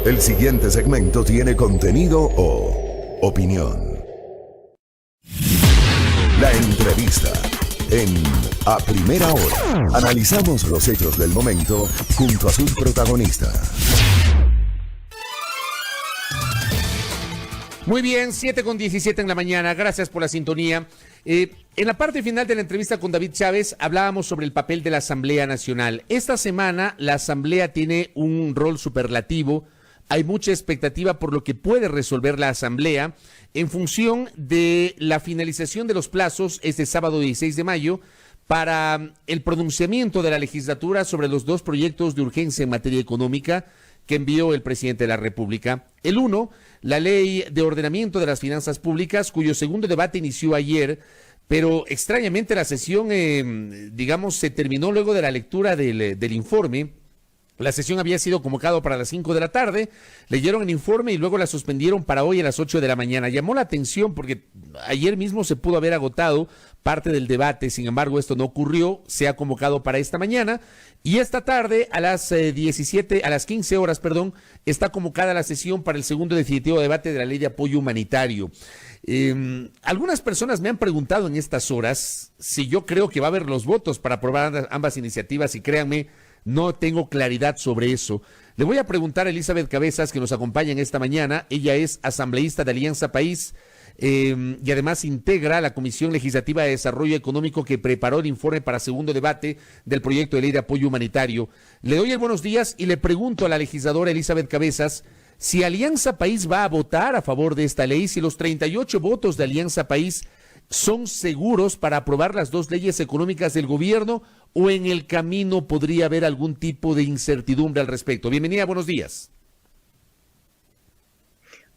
El siguiente segmento tiene contenido o opinión. La entrevista en A Primera Hora. Analizamos los hechos del momento junto a sus protagonistas. Muy bien, 7:17 en la mañana. Gracias por la sintonía. En la parte final de la entrevista con David Chávez hablábamos sobre el papel de la Asamblea Nacional. Esta semana la Asamblea tiene un rol superlativo. Hay mucha expectativa por lo que puede resolver la Asamblea en función de la finalización de los plazos este sábado 16 de mayo para el pronunciamiento de la legislatura sobre los dos proyectos de urgencia en materia económica que envió el presidente de la República. El uno, la Ley de Ordenamiento de las Finanzas Públicas, cuyo segundo debate inició ayer, pero extrañamente la sesión, se terminó luego de la lectura del informe. La sesión había sido convocada para las 5 de la tarde, leyeron el informe y luego la suspendieron para hoy a las 8 de la mañana. Llamó la atención porque ayer mismo se pudo haber agotado parte del debate, sin embargo esto no ocurrió, se ha convocado para esta mañana y esta tarde a las 15 horas, está convocada la sesión para el segundo definitivo debate de la Ley de Apoyo Humanitario. Algunas personas me han preguntado en estas horas si yo creo que va a haber los votos para aprobar ambas iniciativas y créanme, no tengo claridad sobre eso. Le voy a preguntar a Elizabeth Cabezas, que nos acompaña en esta mañana. Ella es asambleísta de Alianza País y además integra la Comisión Legislativa de Desarrollo Económico que preparó el informe para segundo debate del proyecto de ley de apoyo humanitario. Le doy el buenos días y le pregunto a la legisladora Elizabeth Cabezas si Alianza País va a votar a favor de esta ley, si los 38 votos de Alianza País son seguros para aprobar las dos leyes económicas del gobierno o en el camino podría haber algún tipo de incertidumbre al respecto. Bienvenida, buenos días.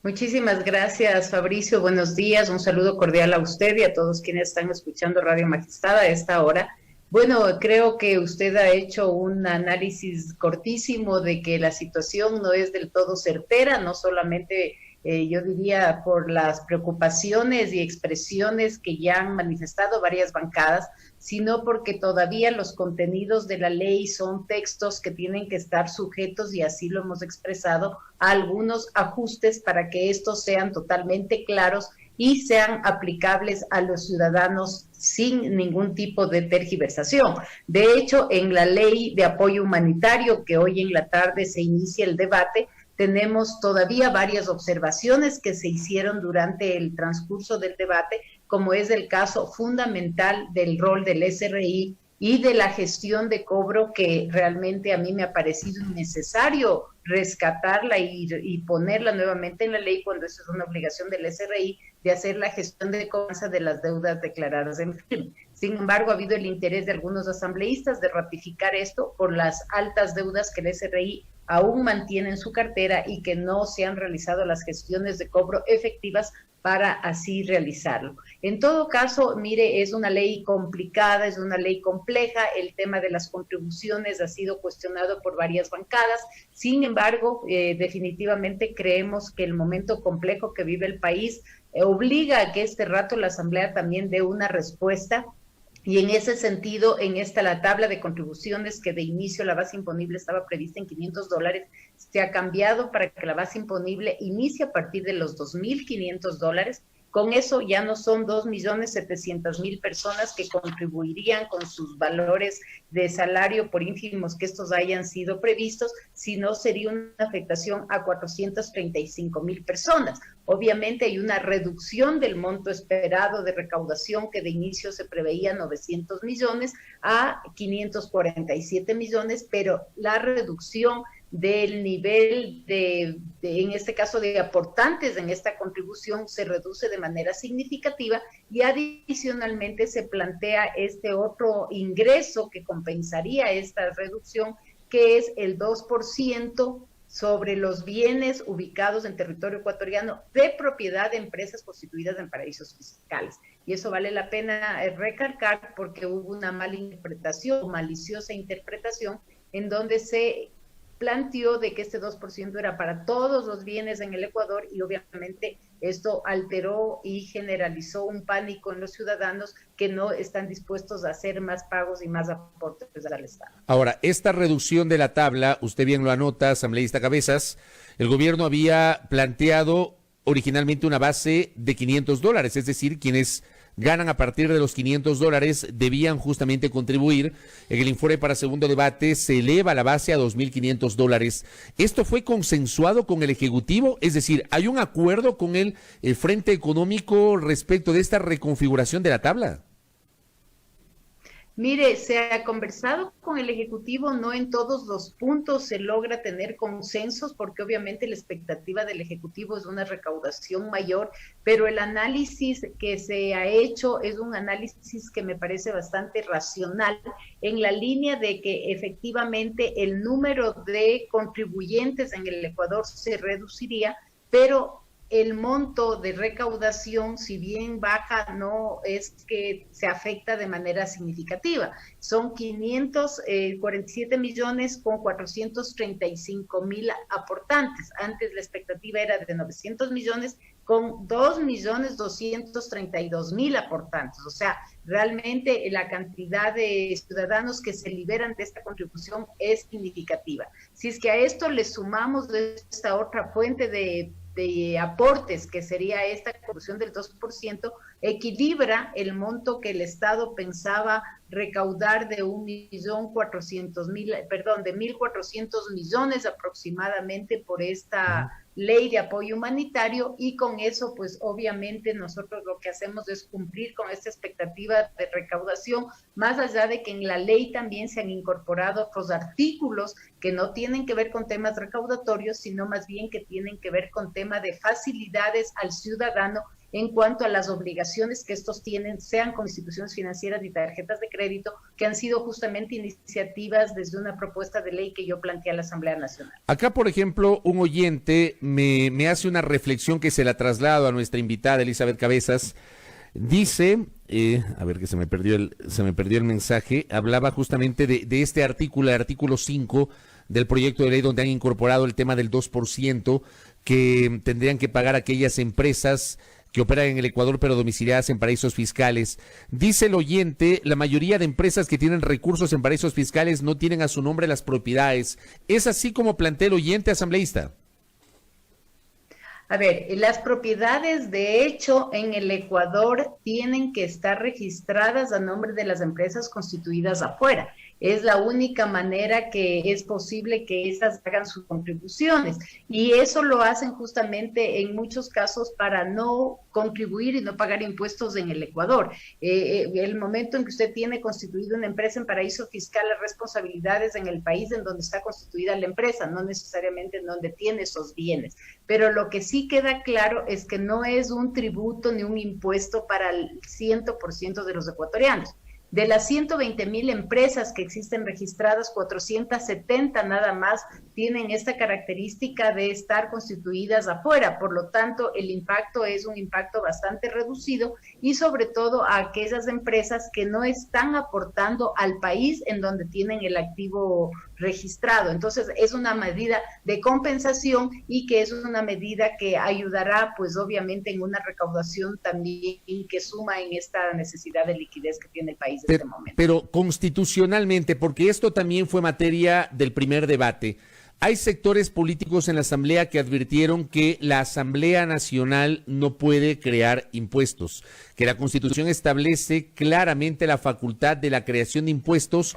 Muchísimas gracias, Fabricio. Buenos días. Un saludo cordial a usted y a todos quienes están escuchando Radio Majestad a esta hora. Bueno, creo que usted ha hecho un análisis cortísimo de que la situación no es del todo certera, no solamente yo diría por las preocupaciones y expresiones que ya han manifestado varias bancadas, sino porque todavía los contenidos de la ley son textos que tienen que estar sujetos, y así lo hemos expresado, a algunos ajustes para que estos sean totalmente claros y sean aplicables a los ciudadanos sin ningún tipo de tergiversación. De hecho, en la ley de apoyo humanitario, que hoy en la tarde se inicia el debate, tenemos todavía varias observaciones que se hicieron durante el transcurso del debate, como es el caso fundamental del rol del SRI y de la gestión de cobro, que realmente a mí me ha parecido necesario rescatarla y ponerla nuevamente en la ley cuando eso es una obligación del SRI de hacer la gestión de cobranza de las deudas declaradas en firme. Sin embargo, ha habido el interés de algunos asambleístas de ratificar esto por las altas deudas que el SRI aún mantiene en su cartera y que no se han realizado las gestiones de cobro efectivas para así realizarlo. En todo caso, mire, es una ley complicada, es una ley compleja, el tema de las contribuciones ha sido cuestionado por varias bancadas, sin embargo, definitivamente creemos que el momento complejo que vive el país obliga a que este rato la Asamblea también dé una respuesta. Y en ese sentido, la tabla de contribuciones, que de inicio la base imponible estaba prevista en $500, se ha cambiado para que la base imponible inicie a partir de los $2,500. Con eso ya no son 2.700.000 personas que contribuirían con sus valores de salario, por ínfimos que estos hayan sido previstos, sino sería una afectación a 435.000 personas. Obviamente hay una reducción del monto esperado de recaudación, que de inicio se preveía 900 millones a 547 millones, pero la reducción del nivel en este caso de aportantes en esta contribución se reduce de manera significativa, y adicionalmente se plantea este otro ingreso que compensaría esta reducción, que es el 2% sobre los bienes ubicados en territorio ecuatoriano de propiedad de empresas constituidas en paraísos fiscales. Y eso vale la pena recalcar porque hubo una mala interpretación, maliciosa interpretación, en donde se planteó de que este 2% era para todos los bienes en el Ecuador y obviamente esto alteró y generalizó un pánico en los ciudadanos que no están dispuestos a hacer más pagos y más aportes al Estado. Ahora, esta reducción de la tabla, usted bien lo anota, asambleísta Cabezas, el gobierno había planteado originalmente una base de $500, es decir, quienes ganan a partir de los $500 debían justamente contribuir. En el informe para segundo debate se eleva la base a $2.500. ¿Esto fue consensuado con el Ejecutivo? Es decir, ¿hay un acuerdo con el Frente Económico respecto de esta reconfiguración de la tabla? Mire, se ha conversado con el Ejecutivo, no en todos los puntos se logra tener consensos, porque obviamente la expectativa del Ejecutivo es una recaudación mayor, pero el análisis que se ha hecho es un análisis que me parece bastante racional, en la línea de que efectivamente el número de contribuyentes en el Ecuador se reduciría, pero el monto de recaudación, si bien baja, no es que se afecta de manera significativa. Son 547 millones con 435,000 aportantes. Antes la expectativa era de 900 millones con 2.232.000 aportantes. O sea, realmente la cantidad de ciudadanos que se liberan de esta contribución es significativa. Si es que a esto le sumamos de esta otra fuente de aportes, que sería esta contribución del 2%, equilibra el monto que el Estado pensaba recaudar de 1.400.000, de 1.400 millones aproximadamente por esta ley de apoyo humanitario, y con eso pues obviamente nosotros lo que hacemos es cumplir con esta expectativa de recaudación, más allá de que en la ley también se han incorporado otros artículos que no tienen que ver con temas recaudatorios, sino más bien que tienen que ver con tema de facilidades al ciudadano en cuanto a las obligaciones que estos tienen, sean con instituciones financieras y tarjetas de crédito, que han sido justamente iniciativas desde una propuesta de ley que yo planteé a la Asamblea Nacional. Acá, por ejemplo, un oyente me hace una reflexión que se la traslado a nuestra invitada, Elizabeth Cabezas. Dice, a ver que se me perdió el mensaje, hablaba justamente de este artículo, el artículo 5 del proyecto de ley, donde han incorporado el tema del 2% que tendrían que pagar aquellas empresas que operan en el Ecuador pero domiciliadas en paraísos fiscales. Dice el oyente, la mayoría de empresas que tienen recursos en paraísos fiscales no tienen a su nombre las propiedades. ¿Es así como plantea el oyente, asambleísta? A ver, las propiedades de hecho en el Ecuador tienen que estar registradas a nombre de las empresas constituidas afuera. Es la única manera que es posible que estas hagan sus contribuciones, y eso lo hacen justamente en muchos casos para no contribuir y no pagar impuestos en el Ecuador. El momento en que usted tiene constituida una empresa en paraíso fiscal, las responsabilidades en el país en donde está constituida la empresa, no necesariamente en donde tiene esos bienes. Pero lo que sí queda claro es que no es un tributo ni un impuesto para el 100% de los ecuatorianos. De las 120,000 empresas que existen registradas, 470 nada más tienen esta característica de estar constituidas afuera. Por lo tanto, el impacto es un impacto bastante reducido, y sobre todo a aquellas empresas que no están aportando al país en donde tienen el activo registrado. Entonces, es una medida de compensación, y que es una medida que ayudará, pues obviamente, en una recaudación también que suma en esta necesidad de liquidez que tiene el país. Pero constitucionalmente, porque esto también fue materia del primer debate, hay sectores políticos en la Asamblea que advirtieron que la Asamblea Nacional no puede crear impuestos, que la Constitución establece claramente la facultad de la creación de impuestos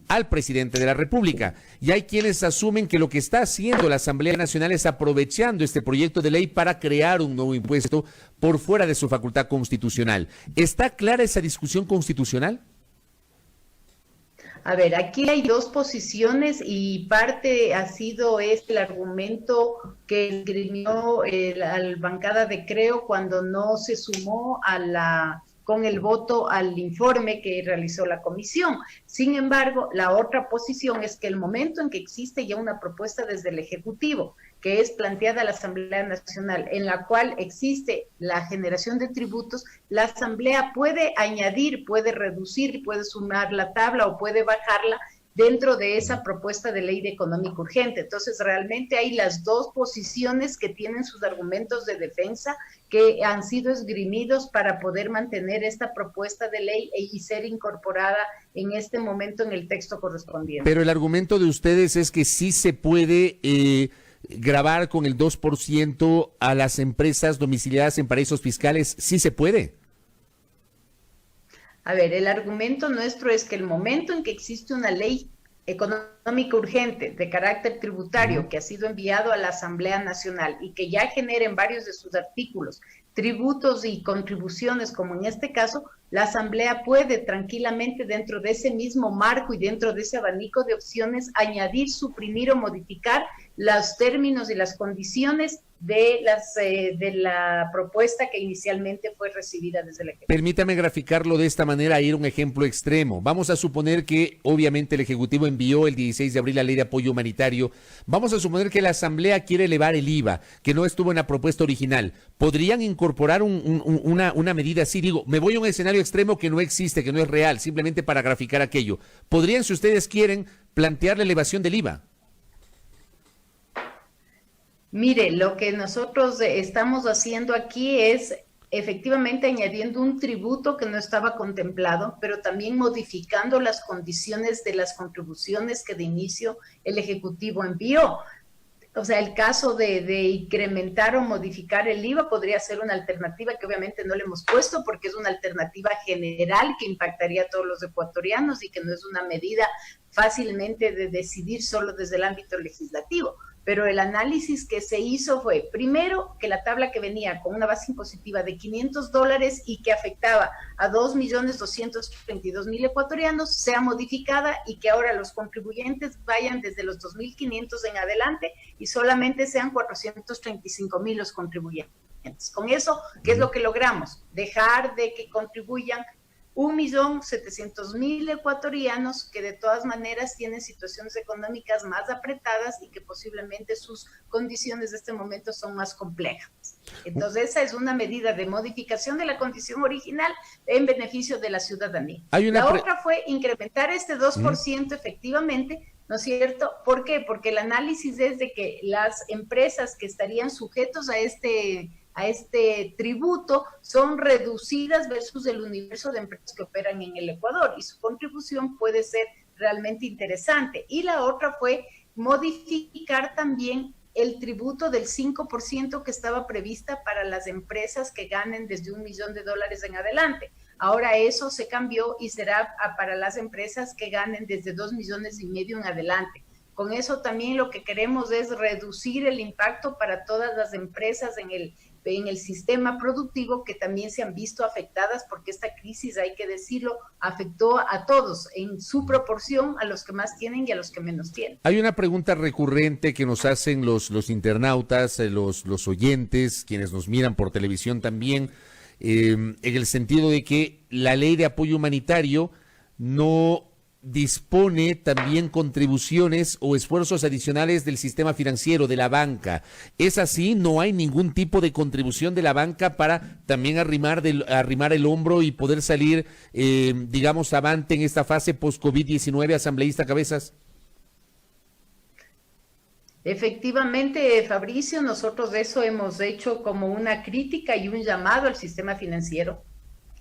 al presidente de la República. Y hay quienes asumen que lo que está haciendo la Asamblea Nacional es aprovechando este proyecto de ley para crear un nuevo impuesto por fuera de su facultad constitucional. ¿Está clara esa discusión constitucional? A ver, aquí hay dos posiciones, y parte ha sido el argumento que esgrimió la bancada de Creo cuando no se sumó con el voto al informe que realizó la comisión. Sin embargo, la otra posición es que el momento en que existe ya una propuesta desde el Ejecutivo, que es planteada a la Asamblea Nacional, en la cual existe la generación de tributos, la Asamblea puede añadir, puede reducir, puede sumar la tabla o puede bajarla, dentro de esa propuesta de ley de económico urgente. Entonces, realmente hay las dos posiciones que tienen sus argumentos de defensa que han sido esgrimidos para poder mantener esta propuesta de ley y ser incorporada en este momento en el texto correspondiente. Pero el argumento de ustedes es que sí se puede gravar con el 2% a las empresas domiciliadas en paraísos fiscales, ¿sí se puede? A ver, el argumento nuestro es que el momento en que existe una ley económica urgente de carácter tributario que ha sido enviado a la Asamblea Nacional y que ya genera en varios de sus artículos tributos y contribuciones, como en este caso, la Asamblea puede tranquilamente dentro de ese mismo marco y dentro de ese abanico de opciones añadir, suprimir o modificar los términos y las condiciones de la propuesta que inicialmente fue recibida desde el Ejecutivo. Permítame graficarlo de esta manera e ir a un ejemplo extremo. Vamos a suponer que obviamente el Ejecutivo envió el 16 de abril la ley de apoyo humanitario. Vamos a suponer que la Asamblea quiere elevar el IVA, que no estuvo en la propuesta original. ¿Podrían incorporar una medida así? Digo, me voy a un escenario extremo que no existe, que no es real, simplemente para graficar aquello. ¿Podrían, si ustedes quieren, plantear la elevación del IVA? Mire, lo que nosotros estamos haciendo aquí es efectivamente añadiendo un tributo que no estaba contemplado, pero también modificando las condiciones de las contribuciones que de inicio el Ejecutivo envió. O sea, el caso de incrementar o modificar el IVA podría ser una alternativa que obviamente no le hemos puesto porque es una alternativa general que impactaría a todos los ecuatorianos y que no es una medida fácilmente de decidir solo desde el ámbito legislativo. Pero el análisis que se hizo fue, primero, que la tabla que venía con una base impositiva de $500 y que afectaba a 2.232.000 ecuatorianos sea modificada y que ahora los contribuyentes vayan desde los 2.500 en adelante y solamente sean 435.000 los contribuyentes. Con eso, ¿qué es lo que logramos? Dejar de que contribuyan 1.700.000 ecuatorianos que de todas maneras tienen situaciones económicas más apretadas y que posiblemente sus condiciones de este momento son más complejas. Entonces esa es una medida de modificación de la condición original en beneficio de la ciudadanía. La otra fue incrementar este 2% efectivamente, ¿no es cierto? ¿Por qué? Porque el análisis es de que las empresas que estarían sujetos a este tributo son reducidas versus el universo de empresas que operan en el Ecuador y su contribución puede ser realmente interesante. Y la otra fue modificar también el tributo del 5% que estaba prevista para las empresas que ganen desde $1 millón en adelante. Ahora eso se cambió y será para las empresas que ganen desde 2,5 millones en adelante. Con eso también lo que queremos es reducir el impacto para todas las empresas en el sistema productivo que también se han visto afectadas porque esta crisis, hay que decirlo, afectó a todos en su proporción, a los que más tienen y a los que menos tienen. Hay una pregunta recurrente que nos hacen los internautas, los oyentes, quienes nos miran por televisión también, en el sentido de que la ley de apoyo humanitario no dispone también contribuciones o esfuerzos adicionales del sistema financiero, de la banca. ¿Es así? ¿No hay ningún tipo de contribución de la banca para también arrimar el hombro y poder salir, digamos, avante en esta fase post-COVID-19, asambleísta Cabezas? Efectivamente, Fabricio, nosotros de eso hemos hecho como una crítica y un llamado al sistema financiero.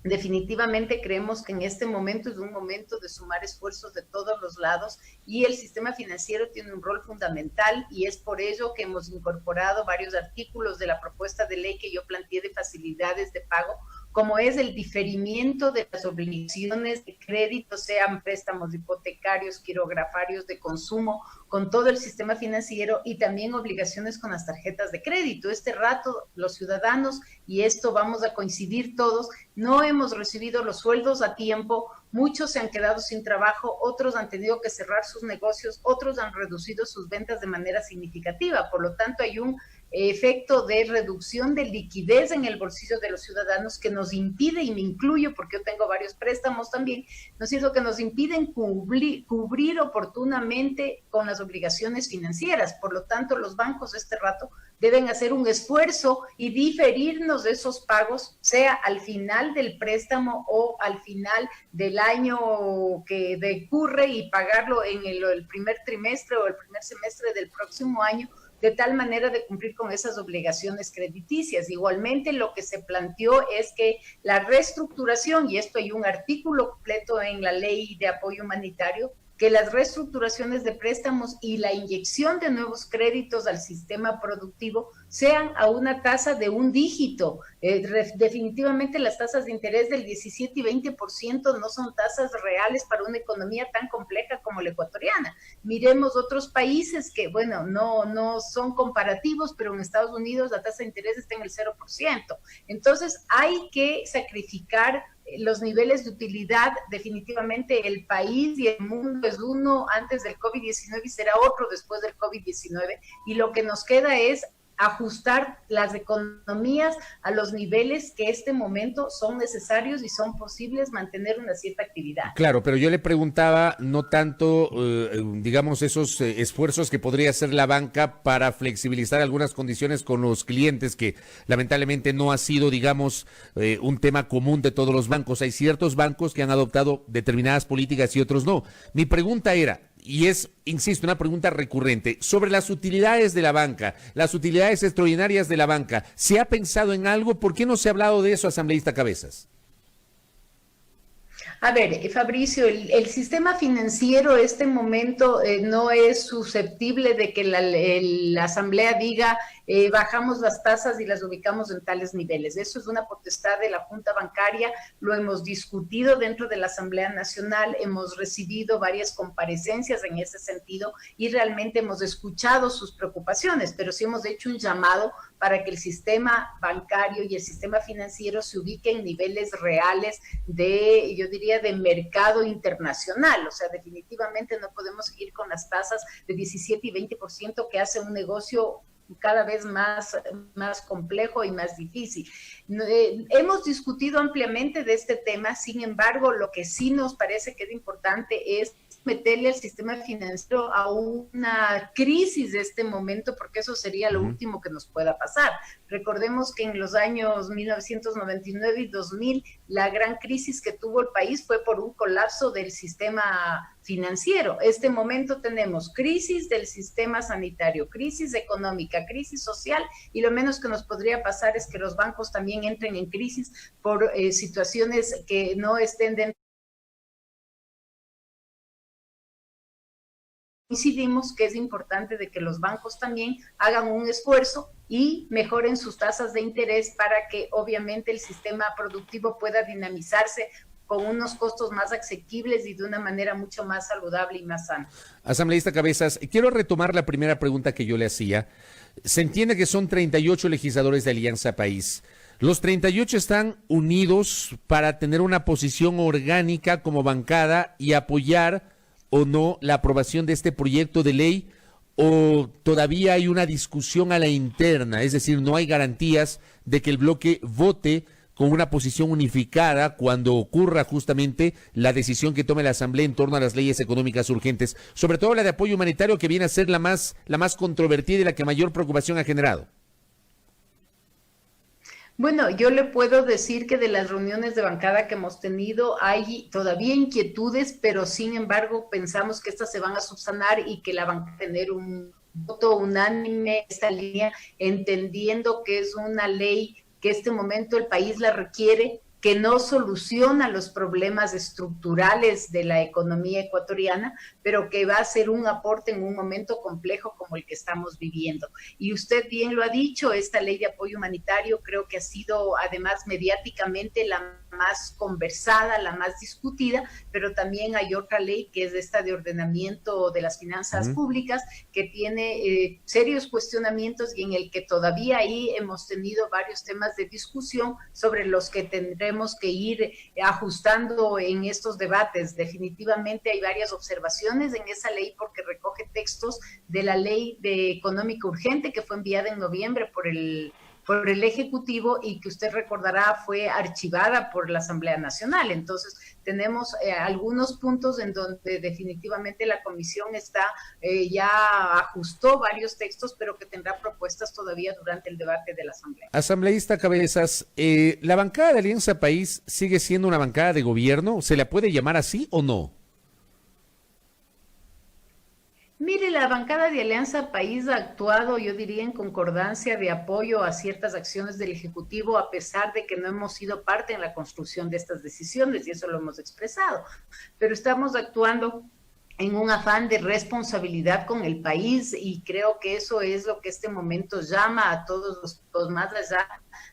Definitivamente creemos que en este momento es un momento de sumar esfuerzos de todos los lados y el sistema financiero tiene un rol fundamental y es por ello que hemos incorporado varios artículos de la propuesta de ley que yo planteé de facilidades de pago, como es el diferimiento de las obligaciones de crédito, sean préstamos hipotecarios, quirografarios de consumo, con todo el sistema financiero y también obligaciones con las tarjetas de crédito. Este rato los ciudadanos, y esto vamos a coincidir todos, no hemos recibido los sueldos a tiempo, muchos se han quedado sin trabajo, otros han tenido que cerrar sus negocios, otros han reducido sus ventas de manera significativa, por lo tanto hay un efecto de reducción de liquidez en el bolsillo de los ciudadanos que nos impide, y me incluyo porque yo tengo varios préstamos también, ¿no es cierto?, que nos impiden cubrir oportunamente con las obligaciones financieras. Por lo tanto, los bancos este rato deben hacer un esfuerzo y diferirnos de esos pagos, sea al final del préstamo o al final del año que decurre y pagarlo en el primer trimestre o el primer semestre del próximo año, de tal manera de cumplir con esas obligaciones crediticias. Igualmente, lo que se planteó es que la reestructuración, y esto hay un artículo completo en la ley de apoyo humanitario, que las reestructuraciones de préstamos y la inyección de nuevos créditos al sistema productivo sean a una tasa de un dígito. Definitivamente las tasas de interés del 17 y 20% no son tasas reales para una economía tan compleja como la ecuatoriana. Miremos otros países que, bueno, no son comparativos, pero en Estados Unidos la tasa de interés está en el 0%. Entonces hay que sacrificar los niveles de utilidad. Definitivamente el país y el mundo es uno antes del COVID-19 y será otro después del COVID-19, y lo que nos queda es ajustar las economías a los niveles que este momento son necesarios y son posibles mantener una cierta actividad. Claro, pero yo le preguntaba no tanto, digamos, esos esfuerzos que podría hacer la banca para flexibilizar algunas condiciones con los clientes, que lamentablemente no ha sido, digamos, un tema común de todos los bancos. Hay ciertos bancos que han adoptado determinadas políticas y otros no. Mi pregunta era, y es, insisto, una pregunta recurrente, sobre las utilidades de la banca, las utilidades extraordinarias de la banca. ¿Se ha pensado en algo? ¿Por qué no se ha hablado de eso, asambleísta Cabezas? A ver, Fabricio, el sistema financiero este momento no es susceptible de que la Asamblea diga bajamos las tasas y las ubicamos en tales niveles. Eso es una potestad de la Junta Bancaria, lo hemos discutido dentro de la Asamblea Nacional, hemos recibido varias comparecencias en ese sentido y realmente hemos escuchado sus preocupaciones, pero sí hemos hecho un llamado para que el sistema bancario y el sistema financiero se ubiquen en niveles reales de, yo diría, de mercado internacional. O sea, definitivamente no podemos seguir con las tasas de 17 y 20% que hace un negocio cada vez más complejo y más difícil. Hemos discutido ampliamente de este tema, sin embargo, lo que sí nos parece que es importante es meterle al sistema financiero a una crisis de este momento, porque eso sería lo último que nos pueda pasar. Recordemos que en los años 1999 y 2000, la gran crisis que tuvo el país fue por un colapso del sistema financiero. Este momento tenemos crisis del sistema sanitario, crisis económica, crisis social, y lo menos que nos podría pasar es que los bancos también entren en crisis por situaciones que no estén dentro. Coincidimos que es importante de que los bancos también hagan un esfuerzo y mejoren sus tasas de interés para que obviamente el sistema productivo pueda dinamizarse con unos costos más asequibles y de una manera mucho más saludable y más sana. Asambleísta Cabezas, quiero retomar la primera pregunta que yo le hacía. Se entiende que son 38 legisladores de Alianza País. Los 38 están unidos para tener una posición orgánica como bancada y apoyar o no la aprobación de este proyecto de ley, o todavía hay una discusión a la interna, es decir, no hay garantías de que el bloque vote con una posición unificada cuando ocurra justamente la decisión que tome la Asamblea en torno a las leyes económicas urgentes, sobre todo la de apoyo humanitario, que viene a ser la más controvertida y la que mayor preocupación ha generado. Bueno, yo le puedo decir que de las reuniones de bancada que hemos tenido hay todavía inquietudes, pero sin embargo pensamos que estas se van a subsanar y que la van a tener un voto unánime esta línea, entendiendo que es una ley que este momento el país la requiere, que no soluciona los problemas estructurales de la economía ecuatoriana, pero que va a ser un aporte en un momento complejo como el que estamos viviendo. Y usted bien lo ha dicho, esta ley de apoyo humanitario creo que ha sido además mediáticamente la más conversada, la más discutida, pero también hay otra ley que es esta de ordenamiento de las finanzas públicas, que tiene serios cuestionamientos y en el que todavía ahí hemos tenido varios temas de discusión sobre los que tendremos que ir ajustando en estos debates. Definitivamente hay varias observaciones en esa ley porque recoge textos de la ley de económica urgente que fue enviada en noviembre por el por el Ejecutivo y que usted recordará fue archivada por la Asamblea Nacional. Entonces, tenemos algunos puntos en donde definitivamente la comisión ya ajustó varios textos, pero que tendrá propuestas todavía durante el debate de la Asamblea. Asambleísta Cabezas, ¿la bancada de Alianza País sigue siendo una bancada de gobierno? ¿Se la puede llamar así o no? Mire, la bancada de Alianza País ha actuado, yo diría, en concordancia de apoyo a ciertas acciones del Ejecutivo, a pesar de que no hemos sido parte en la construcción de estas decisiones, y eso lo hemos expresado. Pero estamos actuando en un afán de responsabilidad con el país, y creo que eso es lo que este momento llama a todos los más allá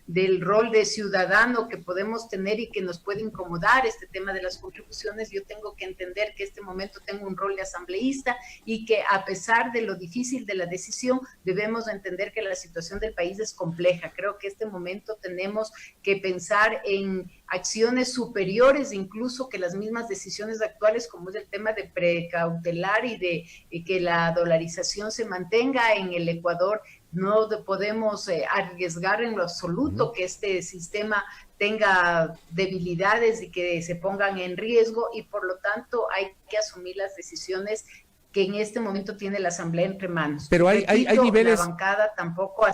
del rol de ciudadano que podemos tener y que nos puede incomodar este tema de las contribuciones. Yo tengo que entender que este momento tengo un rol de asambleísta y que a pesar de lo difícil de la decisión, debemos entender que la situación del país es compleja. Creo que este momento tenemos que pensar en acciones superiores incluso que las mismas decisiones actuales, como es el tema de precautelar y de que la dolarización se mantenga en el Ecuador. No podemos arriesgar en lo absoluto que este sistema tenga debilidades y que se pongan en riesgo, y por lo tanto hay que asumir las decisiones que en este momento tiene la Asamblea entre manos. Pero hay niveles... La bancada tampoco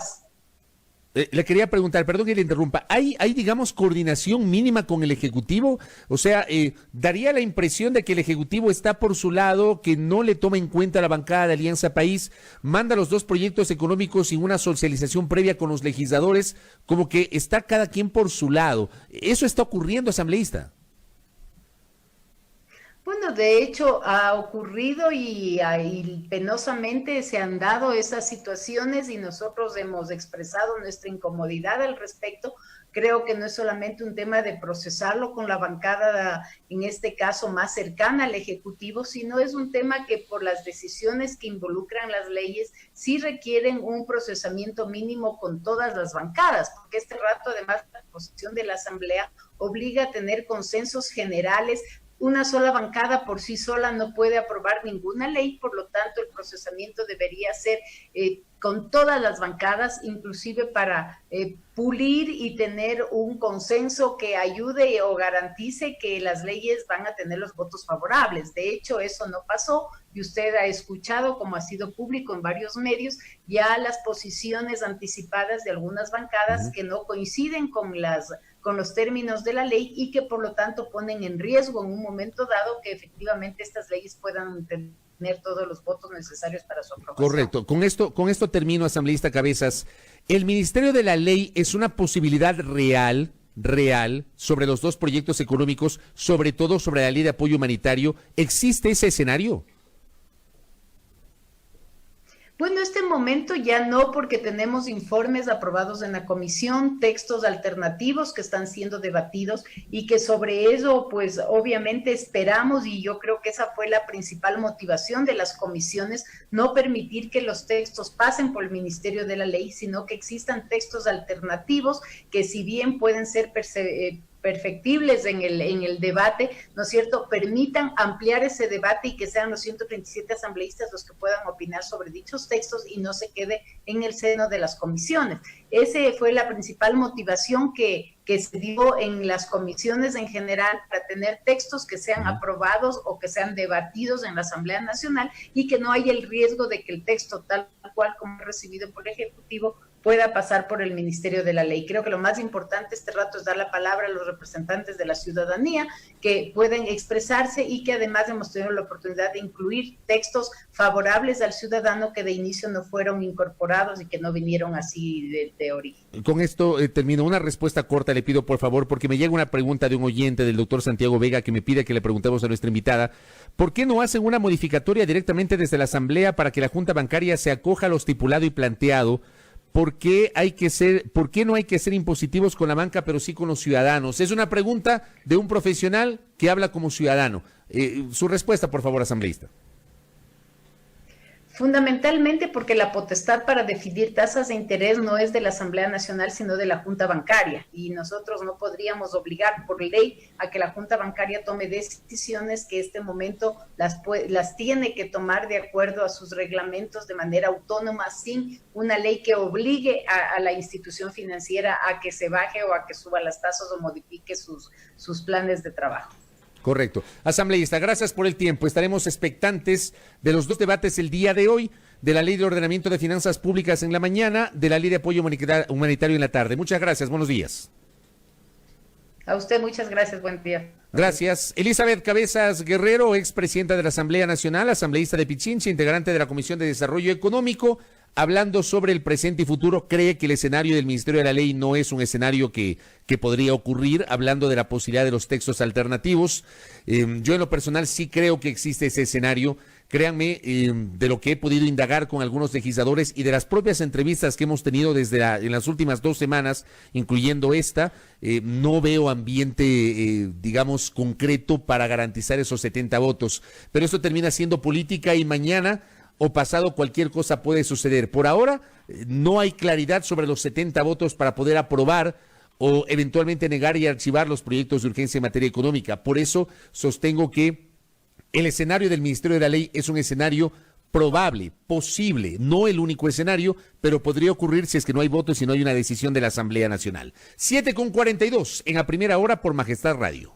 le quería preguntar, perdón que le interrumpa, ¿hay, digamos, coordinación mínima con el Ejecutivo? O sea, daría la impresión de que el Ejecutivo está por su lado, que no le toma en cuenta la bancada de Alianza País, manda los dos proyectos económicos sin una socialización previa con los legisladores, como que está cada quien por su lado. ¿Eso está ocurriendo, asambleísta? Bueno, de hecho ha ocurrido y penosamente se han dado esas situaciones y nosotros hemos expresado nuestra incomodidad al respecto. Creo que no es solamente un tema de procesarlo con la bancada, en este caso más cercana al Ejecutivo, sino es un tema que por las decisiones que involucran las leyes sí requieren un procesamiento mínimo con todas las bancadas, porque este rato además la posición de la Asamblea obliga a tener consensos generales. Una sola bancada por sí sola no puede aprobar ninguna ley, por lo tanto el procesamiento debería ser con todas las bancadas, inclusive para pulir y tener un consenso que ayude o garantice que las leyes van a tener los votos favorables. De hecho, eso no pasó, y usted ha escuchado, como ha sido público en varios medios, ya las posiciones anticipadas de algunas bancadas que no coinciden con los términos de la ley y que por lo tanto ponen en riesgo en un momento dado que efectivamente estas leyes puedan tener todos los votos necesarios para su aprobación. Correcto. Con esto termino, asambleísta Cabezas. ¿El Ministerio de la Ley es una posibilidad real sobre los dos proyectos económicos, sobre todo sobre la ley de apoyo humanitario? ¿Existe ese escenario? Bueno, este momento ya no, porque tenemos informes aprobados en la comisión, textos alternativos que están siendo debatidos y que sobre eso, pues obviamente esperamos, y yo creo que esa fue la principal motivación de las comisiones, no permitir que los textos pasen por el Ministerio de la Ley, sino que existan textos alternativos que, si bien pueden ser perfectibles en el debate, ¿no es cierto?, permitan ampliar ese debate y que sean los 137 asambleístas los que puedan opinar sobre dichos textos y no se quede en el seno de las comisiones. Esa fue la principal motivación que se dio en las comisiones en general, para tener textos que sean aprobados o que sean debatidos en la Asamblea Nacional y que no haya el riesgo de que el texto tal cual como recibido por el Ejecutivo pueda pasar por el Ministerio de la Ley. Creo que lo más importante este rato es dar la palabra a los representantes de la ciudadanía que pueden expresarse y que además hemos tenido la oportunidad de incluir textos favorables al ciudadano que de inicio no fueron incorporados y que no vinieron así de origen. Con esto termino. Una respuesta corta le pido, por favor, porque me llega una pregunta de un oyente, del doctor Santiago Vega, que me pide que le preguntemos a nuestra invitada: ¿por qué no hacen una modificatoria directamente desde la Asamblea para que la Junta Bancaria se acoja a lo estipulado y planteado? ¿Por qué no hay que ser impositivos con la banca, pero sí con los ciudadanos? Es una pregunta de un profesional que habla como ciudadano. Su respuesta, por favor, asambleísta. Fundamentalmente porque la potestad para definir tasas de interés no es de la Asamblea Nacional, sino de la Junta Bancaria. Y nosotros no podríamos obligar por ley a que la Junta Bancaria tome decisiones que este momento las tiene que tomar de acuerdo a sus reglamentos de manera autónoma, sin una ley que obligue a la institución financiera a que se baje o a que suba las tasas o modifique sus planes de trabajo. Correcto. Asambleísta, gracias por el tiempo. Estaremos expectantes de los dos debates el día de hoy, de la Ley de Ordenamiento de Finanzas Públicas en la mañana, de la Ley de Apoyo Humanitario en la tarde. Muchas gracias, buenos días. A usted muchas gracias, buen día. Gracias. Elizabeth Cabezas Guerrero, expresidenta de la Asamblea Nacional, asambleísta de Pichincha, integrante de la Comisión de Desarrollo Económico, hablando sobre el presente y futuro, cree que el escenario del Ministerio de la Ley no es un escenario que podría ocurrir, hablando de la posibilidad de los textos alternativos. Yo en lo personal sí creo que existe ese escenario. Créanme, de lo que he podido indagar con algunos legisladores y de las propias entrevistas que hemos tenido en las últimas 2 semanas, incluyendo esta, no veo ambiente, digamos, concreto para garantizar esos 70 votos. Pero esto termina siendo política y mañana o pasado cualquier cosa puede suceder. Por ahora no hay claridad sobre los 70 votos para poder aprobar o eventualmente negar y archivar los proyectos de urgencia en materia económica. Por eso sostengo que el escenario del Ministerio de la Ley es un escenario probable, posible, no el único escenario, pero podría ocurrir si es que no hay votos y no hay una decisión de la Asamblea Nacional. 7:42 en la primera hora por Majestad Radio.